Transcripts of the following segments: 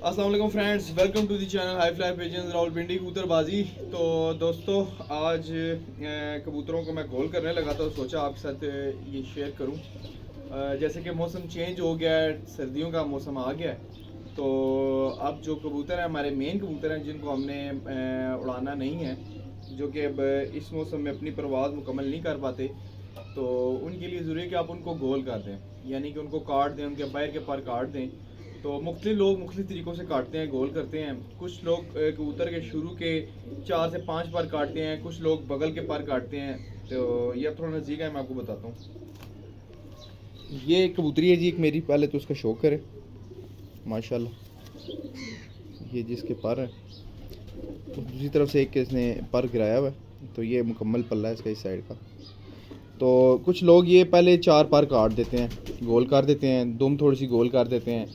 अस्सलाम वालेकुम friends, welcome to the channel high fly pigeons Rawalpindi कबूतरबाजी। तो दोस्तों, आज कबूतरों को मैं गोल करने लगा था, सोचा आपके साथ ये शेयर करूं। जैसे कि मौसम चेंज हो गया है, सर्दियों का मौसम आ गया है, तो अब जो कबूतर हैं हमारे मेन कबूतर हैं जिनको हमने उड़ाना नहीं है, जो कि अब इस मौसम में अपनी परवाज़ मुकम्मल नहीं कर पाते, तो उनके लिए ज़रूरी है कि आप उनको गोल कर दें, यानी कि उनको काट दें, उनके पैर के पर काट दें। तो मुख्तलिफ लोग मुख्तलिफ तरीक़ों से काटते हैं, गोल करते हैं। कुछ लोग कबूतर के शुरू के 4 से 5 पर काटते हैं, कुछ लोग बगल के पर काटते हैं। तो ये अब थोड़ा नज़दीक है, मैं आपको बताता हूँ। ये एक कबूतरी है जी, एक मेरी, पहले तो उसका शौक करे माशाल्लाह। ये जिसके पर है, दूसरी तरफ से एक इसने पर गिराया हुआ है, तो ये मुकम्मल पल्ला है इसका इस साइड का। तो कुछ लोग ये पहले 4 पर काट देते हैं, गोल कर देते हैं, दुम थोड़ी सी गोल कर देते हैं,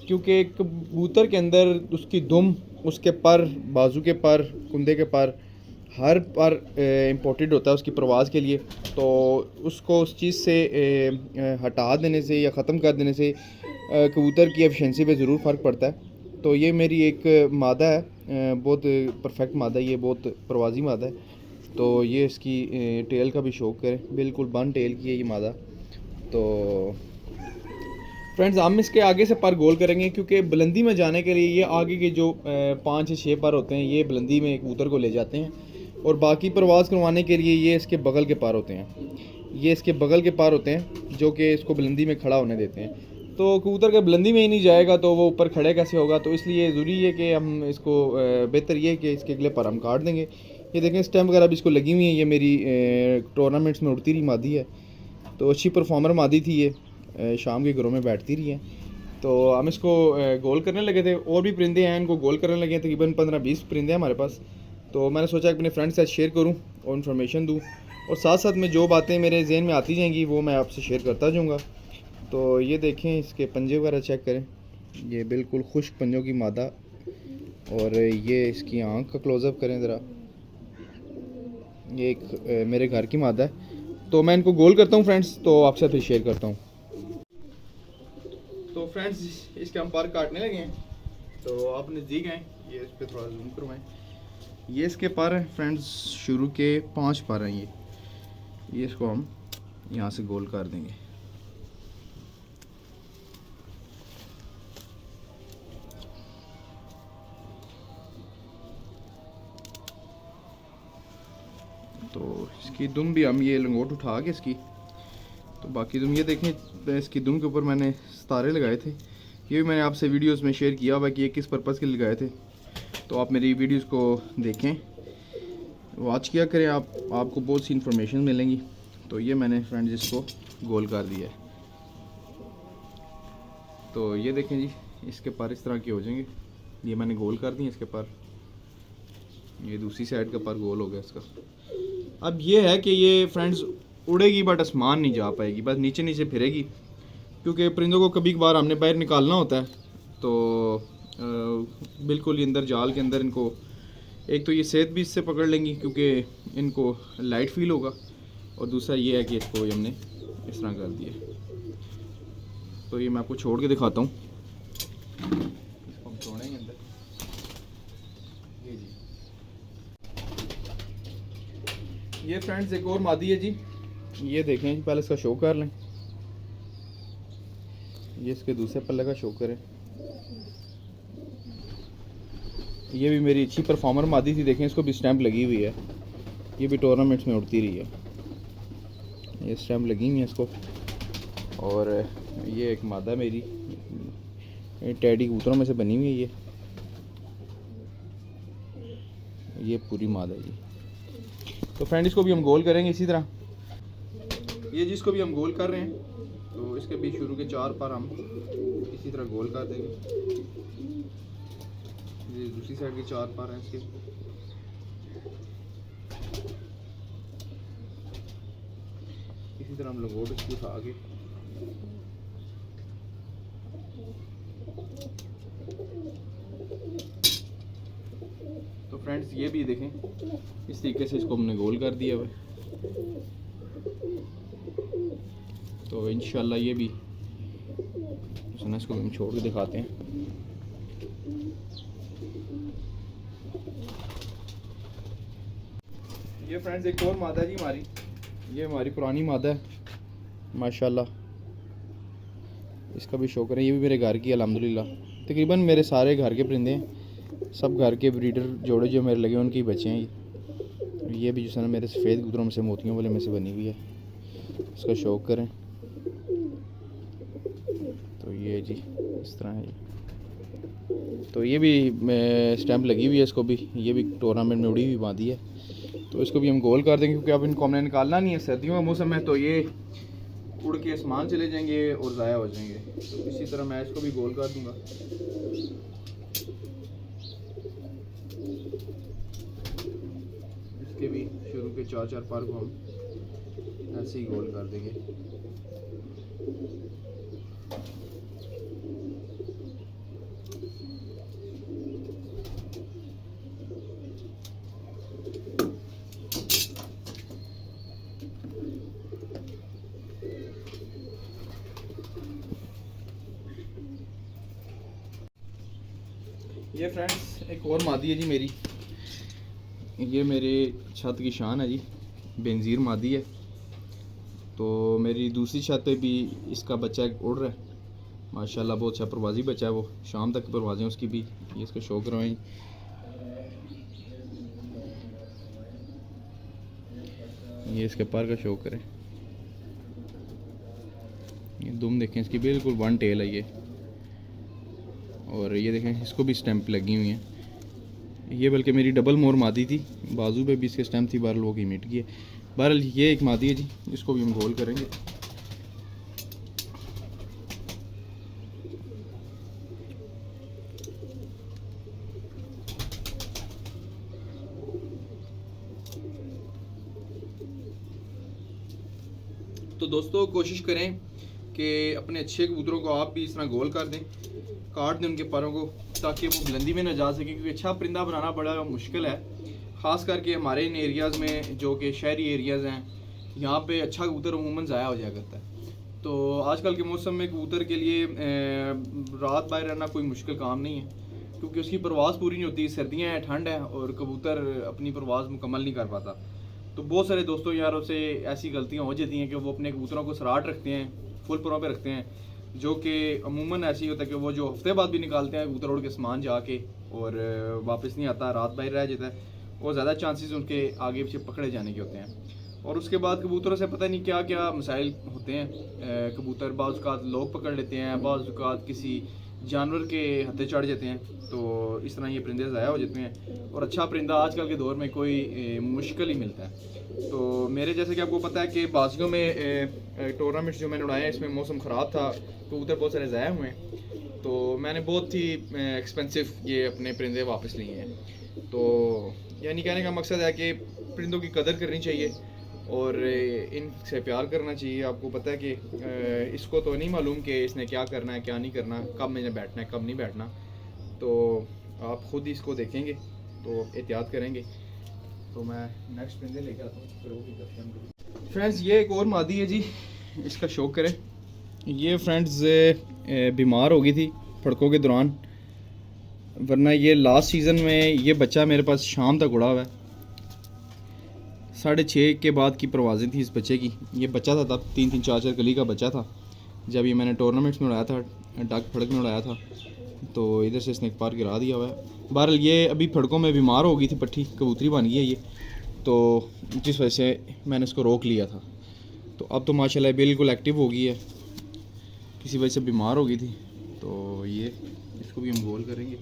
क्योंकि कबूतर के अंदर उसकी दुम, उसके पर, बाजू के पर, कुंदे के पर, हर पर इम्पोर्टेंट होता है उसकी परवाज़ के लिए। तो उसको उस चीज़ से हटा देने से या ख़त्म कर देने से कबूतर की एफिशिएंसी पे ज़रूर फ़र्क पड़ता है। तो ये मेरी एक मादा है, बहुत परफेक्ट मादा है, ये बहुत परवाज़ी मादा है। तो ये इसकी टेल का भी शौक है, बिल्कुल बन टेल की है ये मादा। तो फ्रेंड्स, हम इसके आगे से पर गोल करेंगे, क्योंकि बुलंदी में जाने के लिए ये आगे के जो 5 से 6 पर होते हैं, ये बुलंदी में कबूतर को ले जाते हैं, और बाकी परवाज़ करवाने के लिए ये इसके बगल के पर होते हैं। ये इसके बगल के पर होते हैं जो कि इसको बुलंदी में खड़ा होने देते हैं। तो कबूतर के बुलंदी में ही नहीं जाएगा तो वो ऊपर खड़े कैसे होगा। तो इसलिए ज़रूरी है कि हम इसको बेहतर ये है कि इसके अगले पर हम काट देंगे। ये देखें, स्टैम्प वगैरह भी इसको लगी हुई है। ये मेरी टूर्नामेंट्स में उड़ती रही मादी है, तो अच्छी परफॉर्मर मादी थी ये, शाम के घरों में बैठती रही हैं। तो हम इसको गोल करने लगे थे, और भी परिंदे हैं, इनको गोल करने लगे हैं। तकरीबन 15-20 परिंदे हैं हमारे पास। तो मैंने सोचा अपने फ्रेंड के साथ शेयर करूं और इन्फॉर्मेशन दूं, और साथ साथ में जो बातें मेरे जहन में आती जाएंगी वो मैं आपसे शेयर करता जाऊंगा। तो ये देखें, इसके पंजे वगैरह चेक करें, ये बिल्कुल खुश्क पंजों की मादा। और ये इसकी आँख का क्लोज़अप करें ज़रा, ये एक मेरे घर की मादा है। तो मैं इनको गोल करता हूँ फ्रेंड्स, तो आपसे साथ फिर शेयर करता हूँ। तो फ्रेंड्स, इसके हम पर काटने लगे हैं, तो आप नज़दीक हैं, ये इस पर थोड़ा जूम करवाएं। ये इसके पर हैं फ्रेंड्स, शुरू के 5 पर हैं ये इसको हम यहाँ से गोल कर देंगे। तो इसकी दुम भी हम ये लंगोट उठा के इसकी, तो बाकी दुम ये देखें, इसकी दुम के ऊपर मैंने सितारे लगाए थे। ये भी मैंने आपसे वीडियोस में शेयर किया हुआ कि ये किस पर्पज़ के लिए लगाए थे। तो आप मेरी वीडियोस को देखें, वॉच किया करें, आपको बहुत सी इन्फॉर्मेशन मिलेंगी। तो ये मैंने फ्रेंड्स इसको गोल कर दिया है। तो ये देखें जी, इसके पर इस तरह के हो जाएंगे। ये मैंने गोल कर दिए इसके पर, ये दूसरी साइड का पर गोल हो गया इसका। अब ये है कि ये फ्रेंड्स उड़ेगी बट आसमान नहीं जा पाएगी, बस नीचे नीचे फिरेगी, क्योंकि परिंदों को कभी कभार हमने बाहर निकालना होता है। तो बिल्कुल ये अंदर जाल के अंदर इनको, एक तो ये सेहत भी इससे पकड़ लेंगी क्योंकि इनको लाइट फील होगा, और दूसरा ये है कि इसको हमने इस तरह कर दिया। तो ये मैं आपको छोड़ के दिखाता हूँ, इसको हम छोड़ेंगे अंदर। ये जी, ये फ्रेंड्स एक और मादी है जी, ये देखें, पहले इसका शो कर लें। ये इसके दूसरे पल्ले का शो करें। ये भी मेरी अच्छी परफॉर्मर मादी थी, देखें इसको भी स्टैंप लगी हुई है। ये भी टूर्नामेंट्स में उड़ती रही है, ये स्टैंप लगी हुई है इसको। और ये एक मादा मेरी टैडी कबूतरों में से बनी हुई है, ये पूरी मादा है जी। तो फ्रेंड, इसको भी हम गोल करेंगे इसी तरह। ये जिसको भी हम गोल कर रहे हैं, तो इसके भी शुरू के 4 पर हम इसी तरह गोल कर देंगे। ये दूसरी साइड के 4 पर हैं इसके, इसी तरह हम लंगोट इसको उठा के तो फ्रेंड्स, ये भी देखें, इस तरीके से इसको हमने गोल कर दिया हुआ। तो इंशाल्लाह ये भी सुना, इसको हम छोड़ के दिखाते हैं। ये फ्रेंड्स एक और मादा है जी हमारी, ये हमारी पुरानी मादा है माशाल्लाह, इसका भी शौक है। ये भी मेरे घर की अल्हम्दुलिल्लाह। तकरीबन मेरे सारे घर के परिंदे हैं, सब घर के ब्रीडर जोड़े जो मेरे लगे उनके बच्चे हैं। ये भी जो है मेरे सफ़ेद कबूतरों में से, मोतियों वाले में से बनी हुई है, इसका शौक करें तो ये जी इस तरह है ये। तो ये भी स्टैंप लगी हुई है इसको भी, ये भी टूर्नामेंट में उड़ी हुई बांधी है। तो इसको भी हम गोल कर देंगे क्योंकि अब इनको हमने निकालना नहीं है, सर्दियों का मौसम है तो ये उड़ के आसमान चले जाएंगे और ज़ाया हो जाएंगे। तो इसी तरह मैं इसको भी गोल कर दूंगा। इसके भी शुरू के 4-4 पर को हम ऐसे ही गोल कर देंगे। ये फ्रेंड्स एक और मादी है जी मेरी, ये मेरे छत की शान है जी, बेनज़ीर मादी है। तो मेरी दूसरी छत पे भी इसका बच्चा उड़ रहा है माशाल्लाह, बहुत अच्छा परवाज़ी बच्चा है वो, शाम तक परवाज़ें उसकी भी, ये इसका शौक रहे हैं। ये इसके पर का शौक करें, ये दुम देखें इसकी बिल्कुल वन टेल है ये, और ये देखें इसको भी स्टैंप लगी हुई हैं। ये बल्कि मेरी डबल मोर मादी थी, बाजू पे भी इसके स्टैंप थी, बहरहाल वो की मिट गई है। बहरहाल ये एक मादी है जी, इसको भी हम गोल करेंगे। तो दोस्तों कोशिश करें कि अपने अच्छे कबूतरों को आप भी इस तरह गोल कर दें, काट दें उनके परों को, ताकि वो बुलंदी में ना जा सके, क्योंकि अच्छा परिंदा बनाना बड़ा मुश्किल है, ख़ास करके हमारे इन एरियाज़ में जो कि शहरी एरियाज़ हैं, यहाँ पे अच्छा कबूतर अमूमन ज़ाया हो जाया करता है। तो आजकल के मौसम में कबूतर के लिए रात बाहर रहना कोई मुश्किल काम नहीं है, क्योंकि उसकी परवाज़ पूरी नहीं होती, सर्दियाँ हैं, ठंड है और कबूतर अपनी परवाज़ मुकम्मल नहीं कर पाता। तो बहुत सारे दोस्तों यारों से ऐसी गलतियाँ हो जाती हैं कि वो अपने कबूतरों को सराट रखते हैं, फुल परों पे रखते हैं, जो कि अमूमन ऐसी होता है कि वो जो हफ्ते बाद भी निकालते हैं कबूतर उड़ के आसमान जाके और वापस नहीं आता, रात बाहर रह जाता है, और ज़्यादा चांसेस उनके आगे पीछे पकड़े जाने के होते हैं। और उसके बाद कबूतरों से पता नहीं क्या क्या मसाइल होते हैं। कबूतर बाज़ औक़ात लोग पकड़ लेते हैं, बाज़ औक़ात किसी जानवर के हत्थे चढ़ जाते हैं, तो इस तरह ये परिंदे ज़ाया हो जाते हैं। और अच्छा परिंदा आजकल के दौर में कोई मुश्किल ही मिलता है। तो मेरे जैसे कि आपको पता है कि बाजियों में टूर्नामेंट्स जो मैंने उड़ाए हैं, इसमें मौसम ख़राब था, कबूतर बहुत सारे ज़ाया हुए हैं, तो मैंने बहुत ही एक्सपेंसिव ये अपने परिंदे वापस लिए हैं। तो यानी कहने का मकसद है कि परिंदों की कदर करनी चाहिए और इनसे प्यार करना चाहिए। आपको पता है कि इसको तो नहीं मालूम कि इसने क्या करना है क्या नहीं करना, कब मैंने बैठना है कब नहीं बैठना, तो आप ख़ुद ही इसको देखेंगे तो एहतियात करेंगे। तो मैं नेक्स्ट परिंदे लेके आता हूँ, फिर वो भी करते हैं। फ्रेंड्स ये एक और मादी है जी, इसका शौक करें। ये फ्रेंड्स बीमार हो गई थी फड़कों के दौरान, वरना ये लास्ट सीज़न में ये बच्चा मेरे पास शाम तक उड़ा हुआ है। 6:30 के बाद की परवाज़ें थी इस बच्चे की। ये बच्चा था तब 3-3 4-4 कली का बच्चा था, जब ये मैंने टूर्नामेंट्स में उड़ाया था, डाक फड़क में उड़ाया था, तो इधर से इसने एक पार गिरा दिया हुआ है। बहरहाल ये अभी फड़कों में बीमार हो गई थी, पट्टी कबूतरी बन गई है ये, तो जिस वजह से मैंने इसको रोक लिया था। तो अब तो माशाल्लाह बिल्कुल एक्टिव हो गई है, किसी वजह से बीमार हो गई थी, तो ये इसको भी हम गोल करेंगे।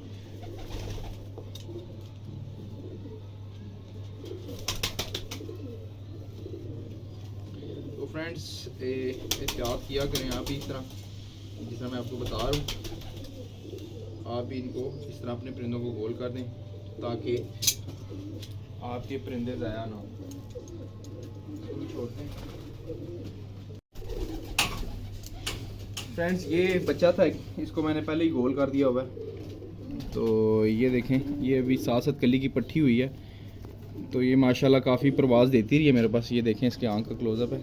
तो फ्रेंड्स एहतियात किया करें आप भी, इस तरह जिस तरह मैं आपको बता रहा हूँ, आप भी इनको इस तरह अपने परिंदों को गोल कर दें ताकि आपके परिंदे ज़ाया ना हो। छोड़ते हैं फ्रेंड्स, ये बच्चा था, इसको मैंने पहले ही गोल कर दिया हुआ है। तो ये देखें, ये अभी 7-7 कली की पट्टी हुई है, तो ये माशाल्लाह काफ़ी परवाज़ देती रही है मेरे पास। ये देखें इसके आंख का क्लोज़अप है।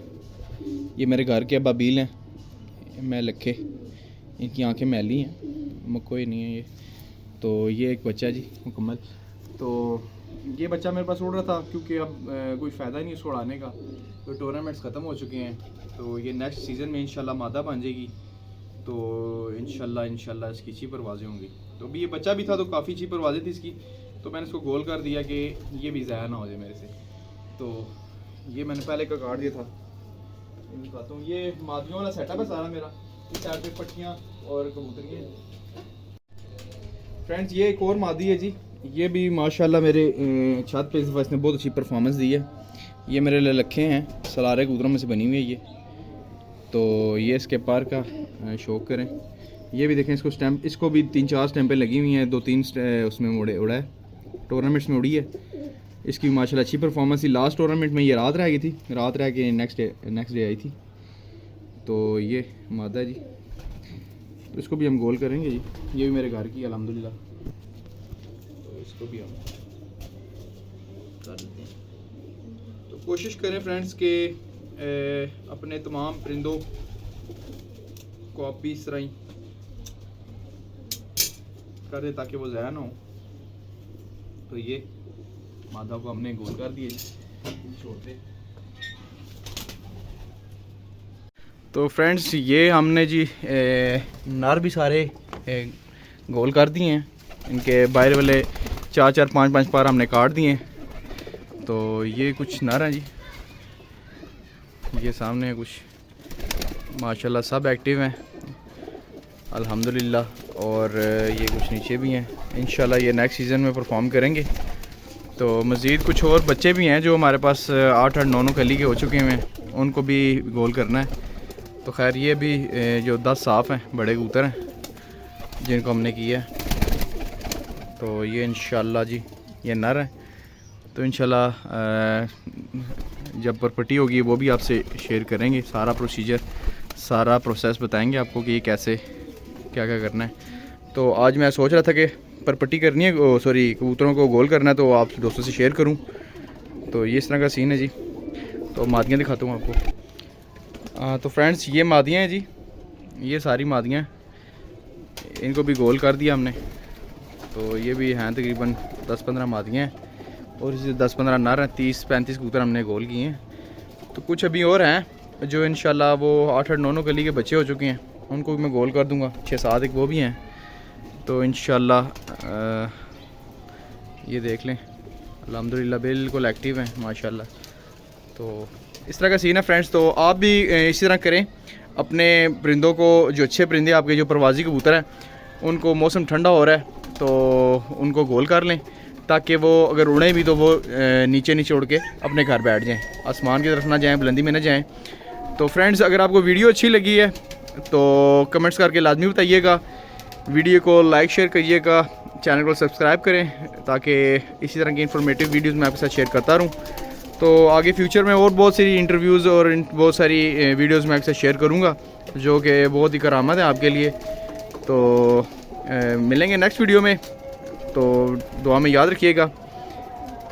ये मेरे घर के अबाबील हैं, मैं लखे, इनकी आंखें मैली हैं, कोई नहीं है ये। तो ये एक बच्चा जी मुकम्मल। तो ये बच्चा मेरे पास उड़ रहा था क्योंकि अब कोई फ़ायदा ही नहीं उसको उड़ाने का, तो टूर्नामेंट्स ख़त्म हो चुके हैं। तो ये नेक्स्ट सीज़न में इंशाल्लाह मादा बन जाएगी, तो इंशाल्लाह इसकी अच्छी परवाज़ें होंगी। तो अभी ये बच्चा भी था तो काफ़ी अच्छी परवाज़ें थी इसकी, तो मैंने इसको गोल कर दिया कि ये भी ज़ाया ना हो जाए मेरे से। तो ये मैंने पहले का काट दिया था, दिखाता हूँ। ये मादियों वाला सेटअप है सारा मेरा, इस साइड पे पट्टियाँ और कबूतरियाँ। फ्रेंड्स ये एक और मादी है जी, ये भी माशाल्लाह मेरे छत पे इस दफ़ा इसने बहुत अच्छी परफॉर्मेंस दी है। ये मेरे ललखे हैं, सलारे कबूतरों में से बनी हुई है ये। तो ये इसके पार का शौक करें। ये भी देखें, इसको स्टैम्प, इसको भी 3-4 स्टैंपें लगी हुई हैं, 2-3 उसमें उड़ा है, टूर्नामेंट्स में उड़ी है। इसकी माशाल्लाह अच्छी परफॉर्मेंस थी। लास्ट टूर्नामेंट में ये रात रह गई थी, रात रह के नेक्स्ट डे आई थी। तो ये मादा जी, तो इसको भी हम गोल करेंगे जी। ये भी मेरे घर की अल्हम्दुलिल्लाह, तो इसको भी हम कर लेते हैं। तो कोशिश करें फ्रेंड्स के अपने तमाम परिंदों को आप भी इस तरह ही कर दे ताकि वो ज़ाया ना हो। तो ये मादा को हमने गोल कर दिए, छोड़ते। तो फ्रेंड्स ये हमने जी नर भी सारे गोल कर दिए हैं, इनके बाहर वाले 4-4, 5-5 पार हमने काट दिए हैं। तो ये कुछ नर हैं जी, ये सामने कुछ माशाल्लाह सब एक्टिव हैं अल्हम्दुलिल्लाह, और ये कुछ नीचे भी हैं। इंशाल्लाह ये नेक्स्ट सीज़न में परफॉर्म करेंगे। तो मज़ीद कुछ और बच्चे भी हैं जो हमारे पास 8-8, 9-9 कली के हो चुके हैं, उनको भी गोल करना है। तो खैर ये भी जो 10 साफ़ हैं बड़े कबूतर हैं जिनको हमने किया है। तो ये इंशाल्लाह जी ये नर है। तो इंशाल्लाह जब प्रॉपर्टी होगी वो भी आपसे शेयर करेंगे, सारा प्रोसीजर, सारा प्रोसेस बताएंगे आपको कि ये कैसे क्या क्या करना है। तो आज मैं सोच रहा था कि प्रॉपर्टी करनी है, सॉरी कबूतरों को गोल करना है, तो आप दोस्तों से शेयर करूं। तो ये इस तरह का सीन है जी। तो मादियाँ दिखाता हूँ आपको। तो फ्रेंड्स ये मादियाँ हैं जी, ये सारी मादियाँ, इनको भी गोल कर दिया हमने। तो ये भी हैं तकरीबन 10-15 मादियाँ हैं, और इसी 10-15 नर हैं, 30-35 कबूतर हमने गोल किए हैं। तो कुछ अभी और हैं जो इंशाल्लाह वो 8-8, 9-9 कली के बच्चे हो चुके हैं, उनको भी मैं गोल कर दूंगा। 6-7 एक वो भी हैं। तो इंशाल्लाह ये देख लें, अल्हम्दुलिल्लाह बिल्कुल एक्टिव हैं माशाल्लाह। तो इस तरह का सीन है फ्रेंड्स। तो आप भी इसी तरह करें, अपने परिंदों को, जो अच्छे परिंदे आपके जो परवाज़ी कबूतर हैं, उनको मौसम ठंडा हो रहा है तो उनको गोल कर लें, ताकि वो अगर उड़ें भी तो वो नीचे नीचे उड़ के अपने घर बैठ जाएं, आसमान की तरफ ना जाएं, बुलंदी में ना जाएं। तो फ्रेंड्स अगर आपको वीडियो अच्छी लगी है तो कमेंट्स करके लाजमी बताइएगा, वीडियो को लाइक शेयर करिएगा, चैनल को सब्सक्राइब करें ताकि इसी तरह की इन्फॉर्मेटिव वीडियोस मैं आपके साथ शेयर करता रहूं। तो आगे फ्यूचर में और बहुत सारी इंटरव्यूज़ और बहुत सारी वीडियोस मैं आपके साथ शेयर करूंगा जो कि बहुत ही करामत है आपके लिए। तो मिलेंगे नेक्स्ट वीडियो में, तो दुआ में याद रखिएगा।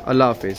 अल्लाह हाफिज़।